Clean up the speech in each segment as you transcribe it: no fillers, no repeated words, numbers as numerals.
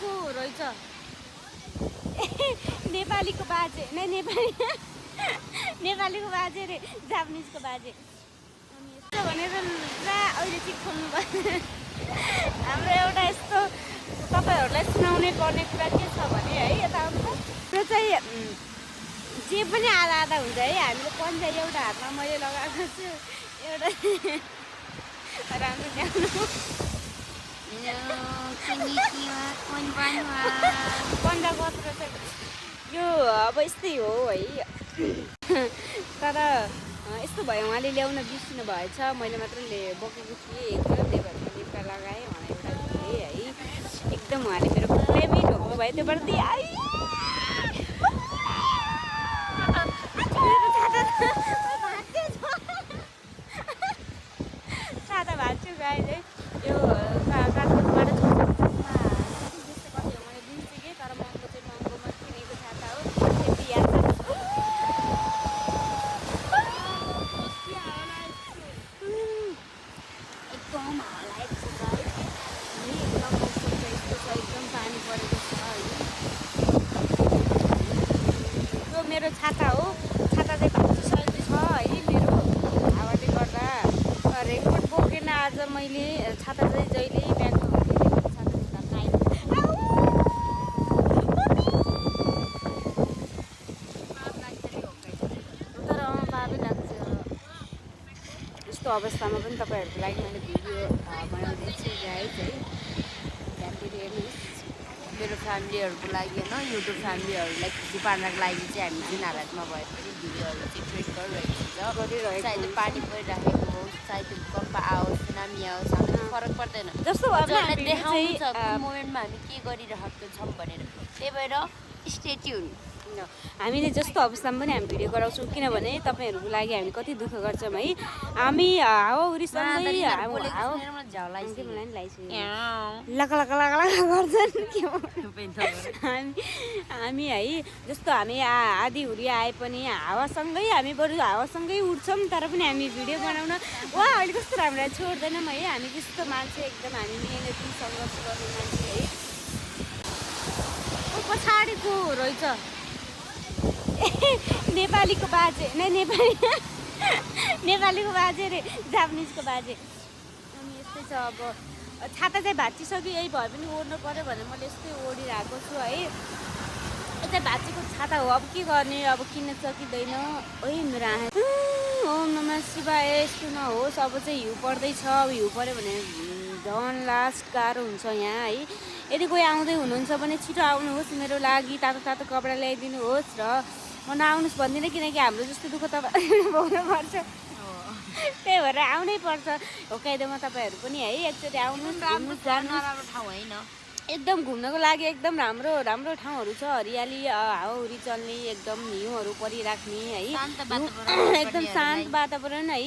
छाताको रहेछ नेपालीको बाजे नै नेपालीको बाजे रे जापानिजको बाजे अनि यस्तो भनेर पुरा अहिले चाहिँ खोल्नु भयो हाम्रो एउटा यस्तो तपाईँहरूलाई सुनाउनै पर्ने कुरा के छ भने है यता त्यो चाहिँ जे पनि आधा आधा हुन्छ है हामीले पन्जा एउटा हातमा मैले लगाएको छु एउटा राम्रो ल्याउनु पन्जा कत्रो चाहिँ यो अब यस्तै हो है तर यस्तो भयो उहाँले ल्याउन बिर्सिनु भएछ मैले मात्र बोकेको थिएँ एकदम त्यही भएर मैले एउटा लगाएँ उहाँलाई एउटा दिएँ है एकदम उहाँले मेरो प्रेमै ढोक्नु भयो त्योबाट छाता भाँच्छु गाई है यो काठमाडौँबाट मैले दिन्छु तर महँगो चाहिँ महँगोमा किनेको छाता हो त्यति याद एकदम हालाएको छ एकदम पानी परेको छ है यो मेरो छाता हो छाता चाहिँ भाँचिसकेको छ है मेरो हावाले गर्दा रेनकोट बोकेन आज मैले छाता चाहिँ जहिले ब्यागमा तर पापै लाग्छ यस्तो अवस्थामा पनि तपाईँहरूको लागि मैले भिडियो बनाउँदैछु गाइज है ध्यानले हेर्नुहोस् मेरो फ्यामिलीहरूको लागि होइन युट्युब फ्यामिलीहरूलाई खुसी पार्नको लागि चाहिँ हामी जुन हालतमा भए पनि भिडियोहरू चाहिँ क्रिएट गरिरहेको चाहे पानी परिराखेको होस् चाहे त्यो भूकम्प आओस् सुनामी आओस् हामीलाई फरक पर्दैन जस्तो देखाउँछ कुन मोमेन्टमा हामी के गरिरहेको छौँ भनेर त्यही भएर स्टे ट्युन हामीले जस्तो अवस्थामा पनि हामी भिडियो गराउँछौँ किनभने तपाईँहरूको लागि हामी कति दुःख गर्छौँ है हामी हावाहुरीसँगै लका लका लका लका गर्छन् हामी है जस्तो हामी आधीहुरी आए पनि हावासँगै हामी बरु हावासँगै उठ्छौँ तर पनि हामी भिडियो बनाउन वा अहिले कस्तो राम्रो छोड्दैनौँ है हामी त्यस्तो मान्छे एकदम हामी मिहिनेती सङ्घर्ष गर्ने मान्छे है पछाडिको रहेछ नेपालीको बाजे नै नेपालीको बाजे रे जापानिजको बाजे अनि यस्तै छ अब छाता चाहिँ भाँचिसक्यो यही भए पनि ओढ्नु पऱ्यो भनेर मैले यस्तै ओढिरहेको छु है यो चाहिँ भाँचेको छाता हो अब के गर्ने अब किन्न सकिँदैन ओइ मेरो आँखा ओम नमः शिवाय यस्तो नहोस् अब चाहिँ हिउँ पर्दैछ अब हिउँ पऱ्यो भने झन् लास्ट गाह्रो हुन्छ यहाँ है यदि कोही आउँदै हुनुहुन्छ भने छिटो आउनुहोस् मेरो लागि तातो तातो कपडा ल्याइदिनुहोस् र म नआउनुहोस् भन्दिनँ किनकि हाम्रो जस्तो दुःख तपाईँ भोग्नु पर्छ त्यही भएर आउनै पर्छ होकाइदोमा तपाईँहरू पनि है एकचोटि आउनुहोस् राम्रो ठाउँ होइन एकदम घुम्नको लागि एकदम राम्रो राम्रो ठाउँहरू छ हरियाली हावाहुरी चल्ने एकदम हिउँहरू परिराख्ने है एकदम शान्त वातावरण है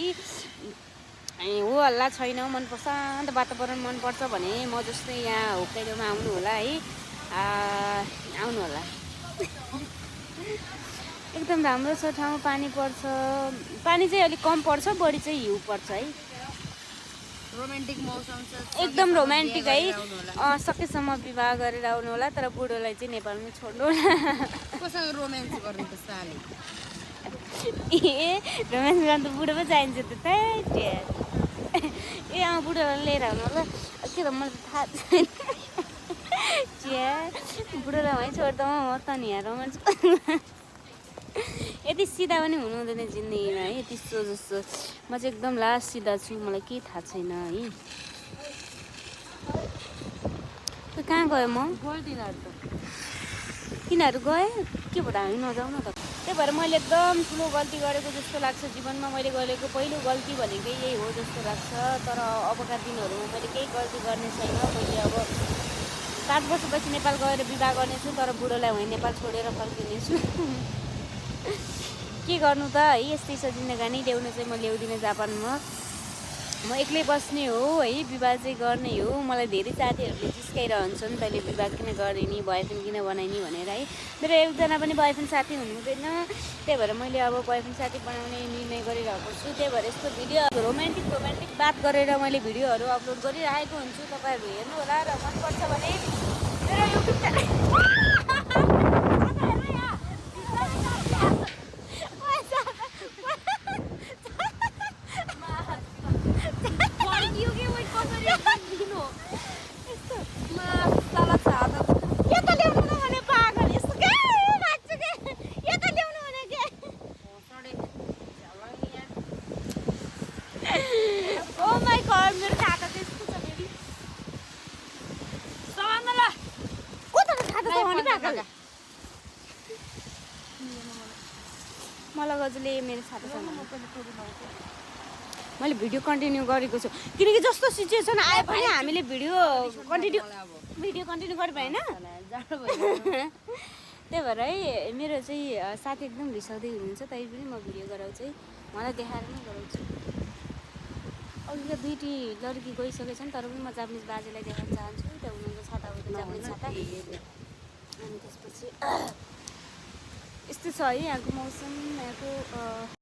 हो हल्ला छैन मनपर्छ शान्त वातावरण मनपर्छ भने म जस्तै यहाँ होकाइदोमा आउनु होला है आउनु होला एकदम राम्रो छ ठाउँ पानी पर्छ पानी चाहिँ अलिक कम पर्छ बढी चाहिँ हिउँ पर्छ है रोमान्टिक मौसम छ एकदम रोमान्टिक है सकेसम्म विवाह गरेर आउनु होला तर बुढोलाई चाहिँ नेपालमै छोड्नु होला कोसँग रोमान्स गर्नु त साले ए रोमान्स गर्नु त बुढो पो चाहिन्छ त ए बुढोलाई लिएर आउनु होला के त मलाई त थाहा छैन चिया बुढोलाई वहीँ छोड्दा म त नि यहाँ रोमान्स यति सिधा पनि हुनु हुँदैन जिन्दगीमा है त्यस्तो जस्तो म चाहिँ एकदम लास्ट सिधा छु मलाई केही थाहा छैन है कहाँ गयो म तिनीहरू गए के भएर हामी नजाउँ न त त्यही भएर मैले एकदम ठुलो गल्ती गरेको जस्तो लाग्छ जीवनमा मैले गरेको पहिलो गल्ती भनेकै यही हो जस्तो लाग्छ तर अबका दिनहरूमा मैले केही गल्ती गर्ने छैन मैले अब 7 वर्षपछि नेपाल गएर विवाह गर्नेछु तर बुढोलाई वहीँ नेपाल छोडेर फर्किनेछु के गर्नु त है यस्तै छ जिन्दगानी ल्याउनु चाहिँ म ल्याउँदिनँ जापानमा म एक्लै बस्ने हो है विवाह चाहिँ गर्ने हो मलाई धेरै साथीहरूले जिस्काइरहन्छन् तैँले विवाह किन गर्ने नि बोयफ्रेन्ड किन बनाइनि भनेर है मेरो एकजना पनि बोयफ्रेन्ड साथी हुनुहुँदैन त्यही भएर मैले अब बोयफ्रेन्ड साथी बनाउने निर्णय गरिरहेको छु त्यही भएर यस्तो भिडियो रोमान्टिक बात गरेर मैले भिडियोहरू अपलोड गरिरहेको हुन्छु तपाईँहरू हेर्नु होला र मनपर्छ भने मेरो युट्युब राख मलाई गजले मेरो छातासँग मैले भिडियो कन्टिन्यू गरेको छु किनकि जस्तो सिचुएसन आयो भने हामीले भिडियो कन्टिन्यू गर्नु भएन त्यही भएर है मेरो चाहिँ साथी एकदम रिसाउँदै हुनुहुन्छ तै पनि म भिडियो गराउँछु है मलाई देखाएर नै गराउँछु अघि त दुईटी लड्की गइसकेछन् तर पनि म जापानिज बाजेलाई देखाउन चाहन्छु त्यहाँ उनीहरूको छाता उनीहरूको जापानिज छाता अनि त्यसपछि यस्तो छ है यहाँको मौसम यहाँको